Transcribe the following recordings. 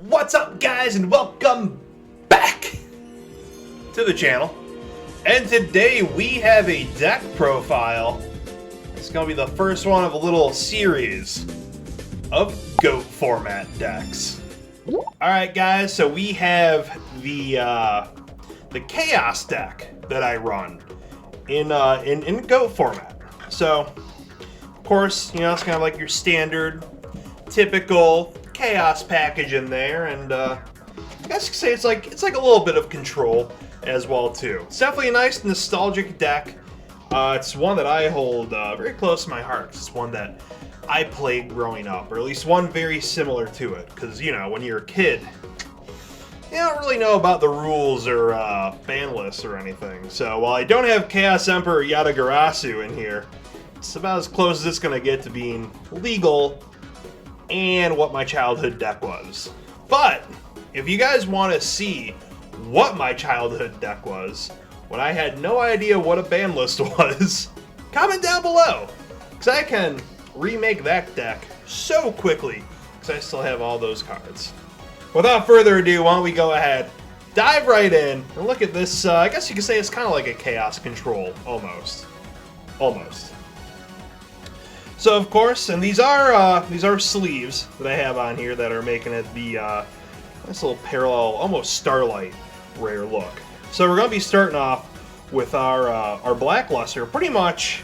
What's up, guys, and welcome back to the channel. And today we have a deck profile. It's going to be the first one of a little series of GOAT format decks. Alright guys, so we have the Chaos deck that I run in GOAT format. So, of course, you know, it's kind of like your standard, typical Chaos package in there, and I guess you could say it's like a little bit of control as well too. It's definitely a nice nostalgic deck. It's one that I hold very close to my heart. It's one that I played growing up, or at least one very similar to it. Because, you know, when you're a kid, you don't really know about the rules or ban lists or anything. So while I don't have Chaos Emperor Yatagarasu in here, it's about as close as it's going to get to being legal and what my childhood deck was. But if you guys want to see what my childhood deck was, when I had no idea what a ban list was, comment down below, because I can remake that deck so quickly, because I still have all those cards. Without further ado, why don't we go ahead, dive right in, and look at this. I guess you could say it's kind of like a Chaos Control, almost. So of course, and these are sleeves that I have on here that are making it the nice little parallel, almost Starlight rare look. So we're going to be starting off with our Blackluster, pretty much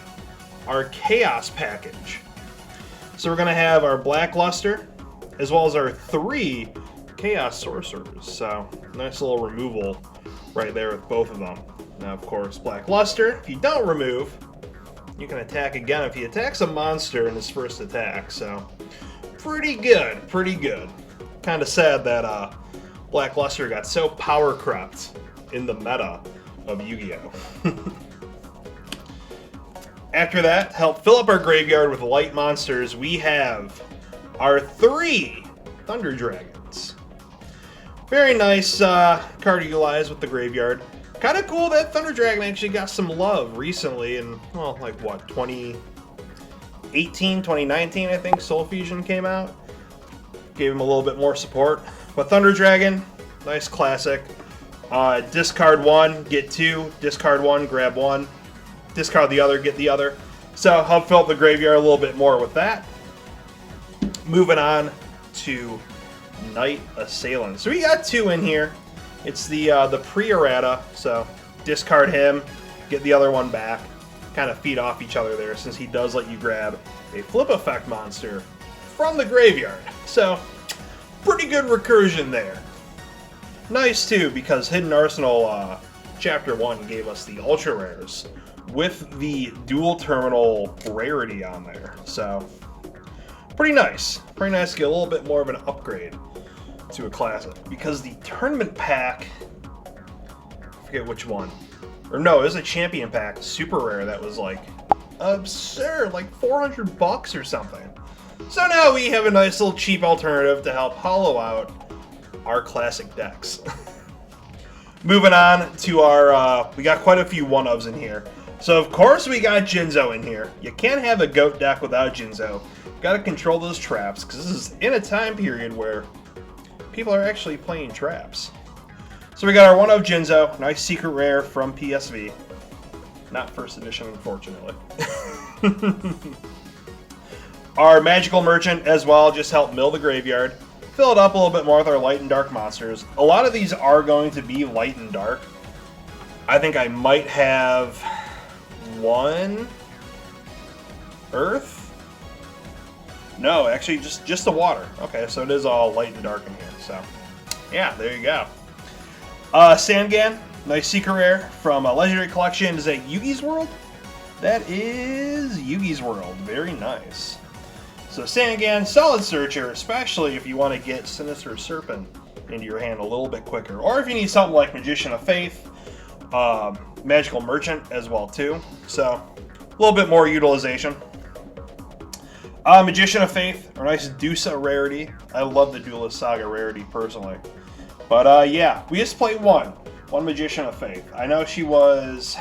our Chaos package. So we're going to have our Blackluster, as well as our 3 Chaos Sorcerers. So nice little removal right there with both of them. Now of course, Blackluster, if you don't remove, you can attack again if he attacks a monster in his first attack, so pretty good. Kind of sad that Blackluster got so power crept in the meta of Yu-Gi-Oh! After that, to help fill up our graveyard with light monsters, we have our 3 Thunder Dragons. Very nice card to utilize with the graveyard. Kind of cool that Thunder Dragon actually got some love recently in, well, like what, 2018, 2019, I think Soul Fusion came out. Gave him a little bit more support. But Thunder Dragon, nice classic. Discard 1, get 2. Discard 1, grab 1. Discard the other, get the other. So help fill up the graveyard a little bit more with that. Moving on to Knight Assailant. So we got 2 in here. It's the pre-errata, so discard him, get the other one back, kind of feed off each other there, since he does let you grab a flip effect monster from the graveyard. So, pretty good recursion there. Nice too, because Hidden Arsenal Chapter 1 gave us the ultra rares with the dual terminal rarity on there. So, pretty nice. Pretty nice to get a little bit more of an upgrade to a classic, because the tournament pack, I forget which one, or no, it was a champion pack, super rare, that was like absurd, like $400 or something. So now we have a nice little cheap alternative to help hollow out our classic decks. Moving on to our, we got quite a few one-ofs in here. So of course we got Jinzo in here. You can't have a GOAT deck without Jinzo. Gotta control those traps, because this is in a time period where people are actually playing traps. So we got our one of Jinzo, nice secret rare from PSV. Not first edition, unfortunately. Our Magical Merchant as well, just help mill the graveyard. Fill it up a little bit more with our light and dark monsters. A lot of these are going to be light and dark. I think I might have 1 Earth. No, actually, just the water. Okay, so it is all light and dark in here. So, yeah, there you go. Sangan, nice secret rare from a Legendary Collection. Is that Yugi's World? That is Yugi's World. Very nice. So Sangan, solid searcher, especially if you want to get Sinister Serpent into your hand a little bit quicker. Or if you need something like Magician of Faith, Magical Merchant as well, too. So, a little bit more utilization. Magician of Faith, a nice Dusa rarity. I love the Duelist Saga rarity, personally. But, yeah, we just played one Magician of Faith. I know she was...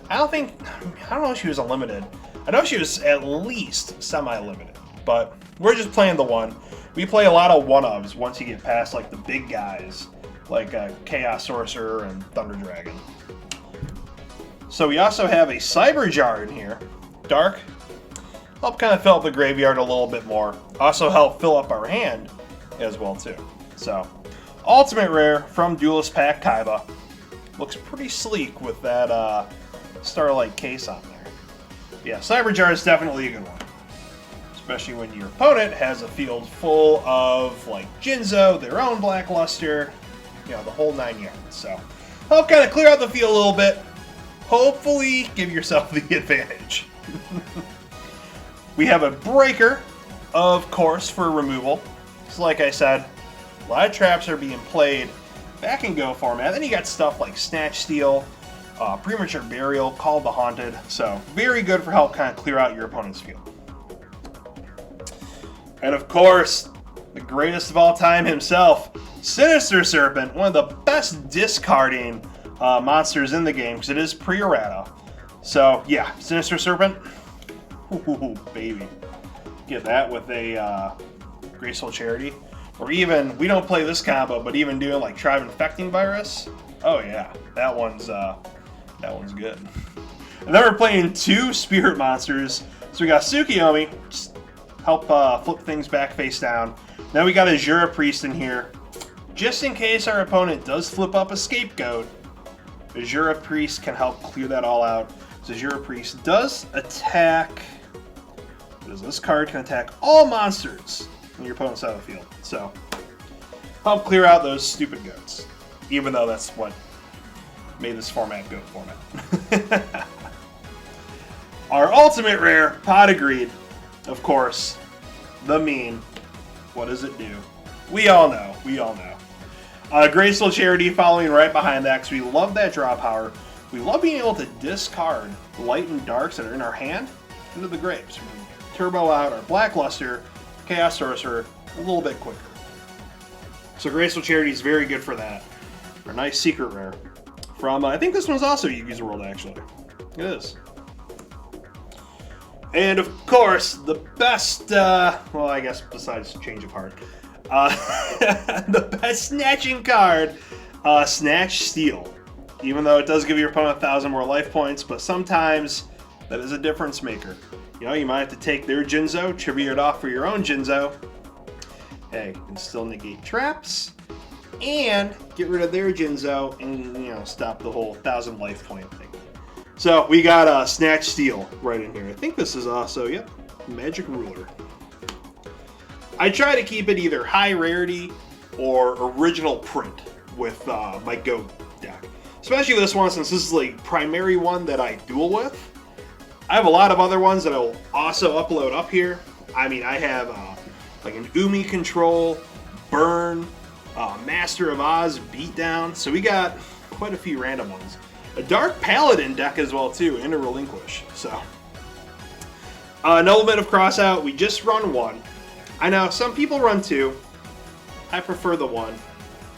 I don't know if she was unlimited. I know she was at least semi-limited. But we're just playing the one. We play a lot of one-ofs once you get past like the big guys, like Chaos Sorcerer and Thunder Dragon. So we also have a Cyber Jar in here. Dark. Help kind of fill up the graveyard a little bit more. Also help fill up our hand as well too. So, Ultimate Rare from Duelist Pack Kaiba. Looks pretty sleek with that Starlight case on there. Yeah, Cyber Jar is definitely a good one. Especially when your opponent has a field full of like Jinzo, their own Blackluster, you know, the whole 9 yards. So, help kind of clear out the field a little bit. Hopefully, give yourself the advantage. We have a Breaker, of course, for removal. So like I said, a lot of traps are being played back in Go format. Then you got stuff like Snatch Steal, Premature Burial, Call the Haunted. So very good for help kind of clear out your opponent's field. And of course, the greatest of all time himself, Sinister Serpent, one of the best discarding monsters in the game because it is pre-errata. So yeah, Sinister Serpent. Ooh, baby. Get that with a Graceful Charity. Or even, we don't play this combo, but even doing like Tribe Infecting Virus. Oh yeah, that one's good. And then we're playing 2 Spirit Monsters. So we got Tsukiyomi, just help flip things back face down. Then we got a Jura Priest in here. Just in case our opponent does flip up a Scapegoat, the Jura Priest can help clear that all out. So Jura Priest does attack. This card can attack all monsters in your opponent's side of the field. So, help clear out those stupid goats. Even though that's what made this format goat format. Our ultimate rare, Pot of Greed. Of course, the meme. What does it do? We all know. We all know. Graceful Charity following right behind that because we love that draw power. We love being able to discard the light and darks that are in our hand into the graves. We can turbo out our Blackluster, Chaos Sorcerer a little bit quicker. So Graceful Charity is very good for that. A nice secret rare. From, I think this one's also Yugi's World actually. It is. And of course, the best, well I guess besides Change of Heart, the best snatching card, Snatch Steal. Even though it does give your opponent 1,000 more life points, but sometimes that is a difference maker. You know, you might have to take their Jinzo, tribute it off for your own Jinzo. Hey, you can still negate traps, and get rid of their Jinzo, and, you know, stop the whole 1,000 life point thing. So, we got a Snatch Steal right in here. I think this is also, yep, Magic Ruler. I try to keep it either high rarity or original print with my Go deck. Especially this one, since this is the primary one that I duel with. I have a lot of other ones that I'll also upload up here. I mean, I have like an Umi Control, Burn, Master of Oz, Beatdown. So we got quite a few random ones. A Dark Paladin deck as well too, and a Relinquish. So, Nobleman of Crossout, we just run 1. I know, some people run 2. I prefer the 1.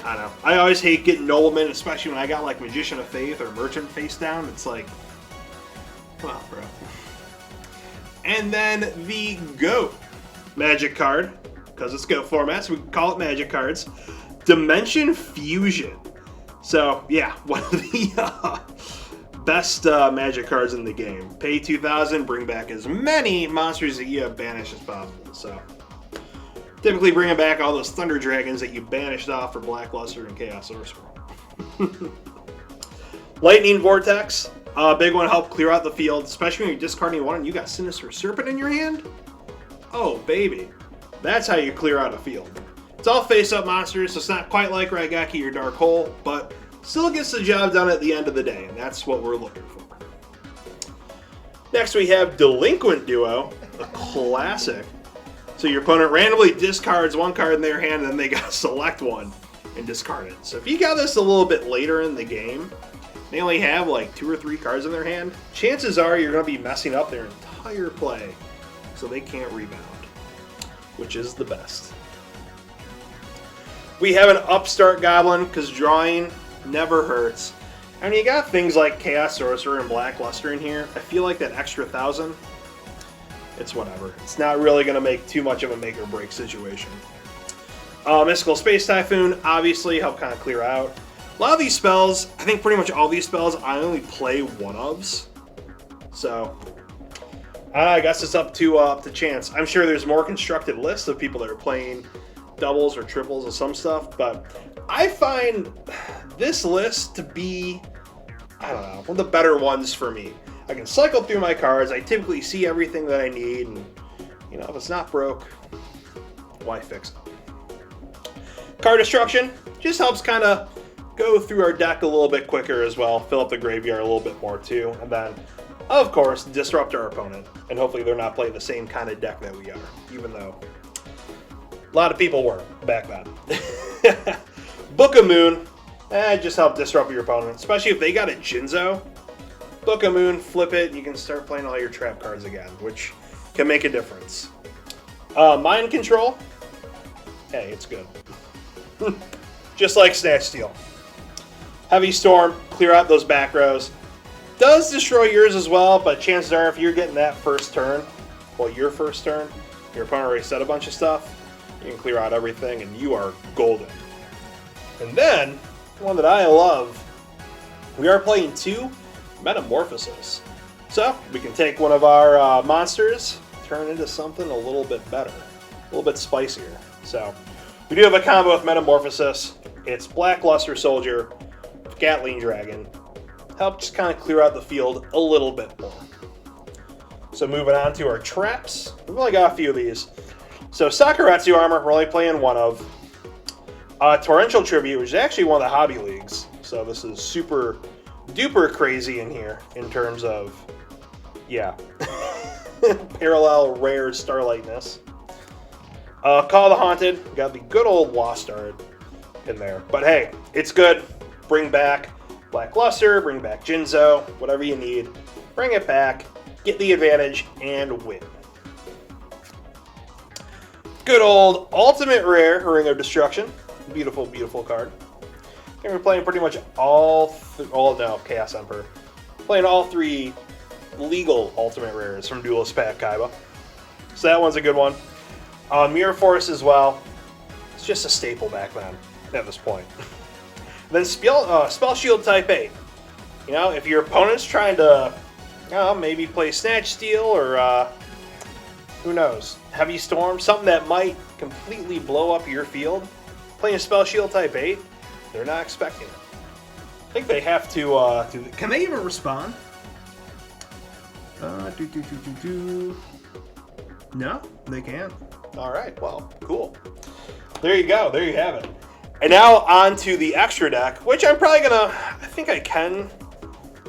I don't know. I always hate getting Nobleman, especially when I got like Magician of Faith or Merchant face down. It's like, come on, bro. And then the Go Magic card, because it's Go format, so we can call it Magic cards. Dimension Fusion. So, yeah, one of the best Magic cards in the game. Pay 2,000, bring back as many monsters that you have banished as possible. So, typically bringing back all those Thunder Dragons that you banished off for Blackluster and Chaos Sorcerer. Lightning Vortex. Big one, help clear out the field, especially when you're discarding one and you got Sinister Serpent in your hand. Oh, baby. That's how you clear out a field. It's all face-up monsters, so it's not quite like Raigeki or Dark Hole, but still gets the job done at the end of the day, and that's what we're looking for. Next we have Delinquent Duo, a classic. So your opponent randomly discards one card in their hand, and then they gotta select one and discard it. So if you got this a little bit later in the game, they only have like 2 or 3 cards in their hand, chances are you're going to be messing up their entire play, so they can't rebound, which is the best. We have an Upstart Goblin, because drawing never hurts. I mean, you got things like Chaos Sorcerer and Blackluster in here. I feel like that extra 1,000 it's whatever. It's not really going to make too much of a make or break situation. Mystical Space Typhoon, obviously, help kind of clear out. A lot of these spells, I think pretty much all these spells, I only play one-ofs. So, I guess it's up to chance. I'm sure there's more constructed lists of people that are playing doubles or triples of some stuff, but I find this list to be, I don't know, one of the better ones for me. I can cycle through my cards, I typically see everything that I need, and, you know, if it's not broke, why fix it? Card Destruction just helps kind of go through our deck a little bit quicker as well, fill up the graveyard a little bit more too, and then, of course, disrupt our opponent, and hopefully they're not playing the same kind of deck that we are, even though a lot of people were back then. Book of Moon, just help disrupt your opponent, especially if they got a Jinzo. Book of Moon, flip it, and you can start playing all your trap cards again, which can make a difference. Mind Control, hey, it's good. Just like Snatch Steal. Heavy Storm, clear out those back rows. Does destroy yours as well, but chances are if you're getting that first turn, well, your first turn, your opponent already said a bunch of stuff, you can clear out everything and you are golden. And then, one that I love, we are playing 2 Metamorphosis. So, we can take one of our monsters, turn into something a little bit better, a little bit spicier. So, we do have a combo with Metamorphosis. It's Black Luster Soldier, Gatling Dragon. Help just kind of clear out the field a little bit more. So moving on to our traps. We've only got a few of these. So Sakuretsu Armor, we're only playing one of. Torrential Tribute, which is actually one of the hobby leagues. So this is super duper crazy in here in terms of, yeah, parallel rare starlightness. Call the Haunted, got the good old Lost Art in there. But hey, it's good. Bring back Black Luster, bring back Jinzo, whatever you need. Bring it back, get the advantage, and win. Good old Ultimate Rare, Ring of Destruction. Beautiful, beautiful card. And we're playing pretty much Chaos Emperor. Playing all 3 legal Ultimate Rares from Duelist Pack Kaiba. So that one's a good one. Mirror Force as well. It's just a staple back then at this point. Then Spell Shield Type 8. You know, if your opponent's trying to, maybe play Snatch Steal or, who knows, Heavy Storm, something that might completely blow up your field, playing a Spell Shield Type 8, they're not expecting it. I think they have to, can they even respond? No, they can't. Alright, well, cool. There you go, there you have it. And now on to the extra deck, which I'm probably gonna, I think I can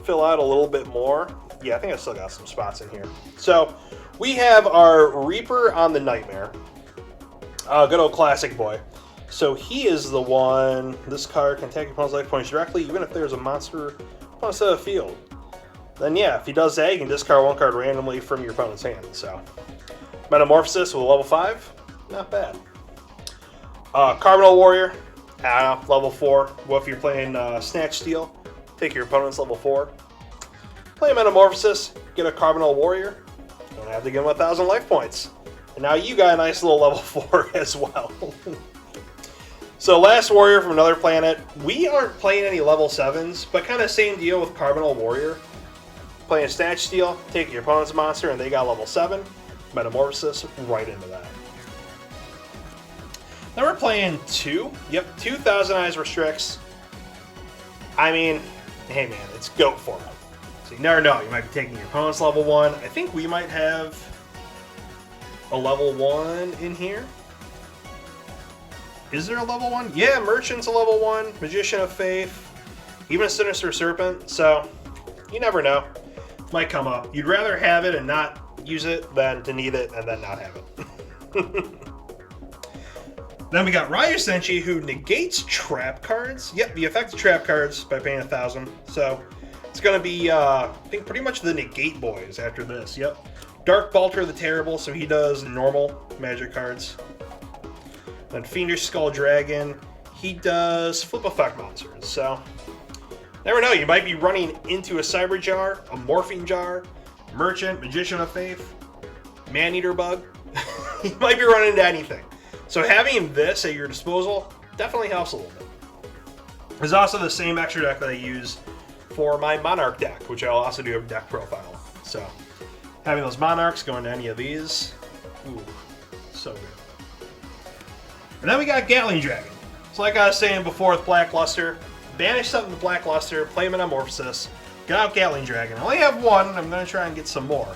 fill out a little bit more. Yeah, I think I still got some spots in here. So, we have our Reaper on the Nightmare. Good old classic boy. So he is the one, this card can attack your opponent's life points directly, even if there's a monster on the side of the field. Then yeah, if he does that, you can discard 1 card randomly from your opponent's hand. So, Metamorphosis with a level 5, not bad. Carbonal Warrior, level 4. What if you're playing Snatch Steal? Take your opponent's level 4. Play Metamorphosis, get a Carbonal Warrior. Don't have to give him 1,000 life points. And now you got a nice little level 4 as well. So last Warrior from another planet. We aren't playing any level 7s, but kind of same deal with Carbonal Warrior. Playing Snatch Steal, take your opponent's monster, and they got level 7. Metamorphosis right into that. Then we're playing 2. Yep, 2,000 Eyes Restricts. I mean, hey man, it's GOAT for it. So you never know. You might be taking your opponent's level 1. I think we might have a level 1 in here. Is there a level 1? Yeah, Merchant's a level 1. Magician of Faith. Even a Sinister Serpent. So, you never know. Might come up. You'd rather have it and not use it than to need it and then not have it. Then we got Ryu Senshi, who negates trap cards. Yep, the effect of trap cards by paying 1,000. So it's going to be, I think, pretty much the negate boys after this. Yep. Dark Balter the Terrible, so he does normal magic cards. Then Fiendish Skull Dragon, he does flip effect monsters. So never know, you might be running into a Cyber Jar, a Morphing Jar, Merchant, Magician of Faith. man-eater bug, you might be running into anything. So having this at your disposal definitely helps a little bit. There's also the same extra deck that I use for my Monarch deck, which I'll also do a deck profile. So having those Monarchs go into any of these, ooh, so good. And then we got Gatling Dragon. So like I was saying before with Black Luster, banish something to Black Luster, play him in Amorphosis, get out Gatling Dragon. I only have one, I'm going to try and get some more.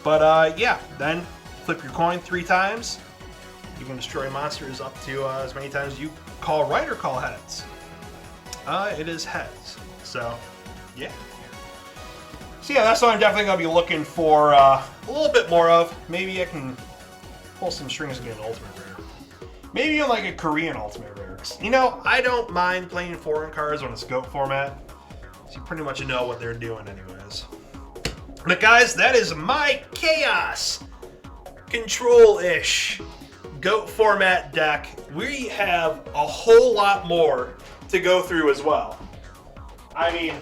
But yeah, then flip your coin 3 times. You can destroy monsters up to as many times as you call right or call heads. It is heads. So, yeah. So yeah, that's what I'm definitely going to be looking for a little bit more of. Maybe I can pull some strings and get an Ultimate Rare. Maybe even like a Korean Ultimate Rare. You know, I don't mind playing foreign cards when it's GOAT format. So you pretty much know what they're doing anyways. But guys, that is my Chaos Control-ish GOAT format deck. We have a whole lot more to go through as well. I mean,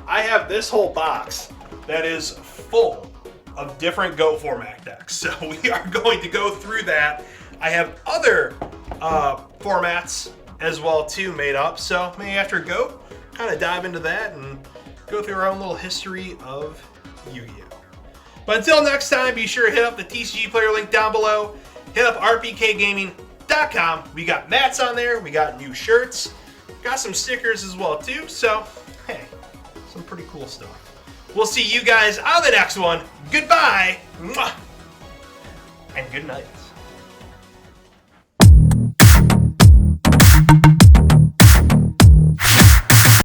I have this whole box that is full of different GOAT format decks. So we are going to go through that. I have other formats as well too made up. So maybe after GOAT, kind of dive into that and go through our own little history of Yu-Gi-Oh! But until next time, be sure to hit up the TCG player link down below. Hit up rpkgaming.com. We got mats on there. We got new shirts. Got some stickers as well too. So, hey, some pretty cool stuff. We'll see you guys on the next one. Goodbye. Mwah. And good night.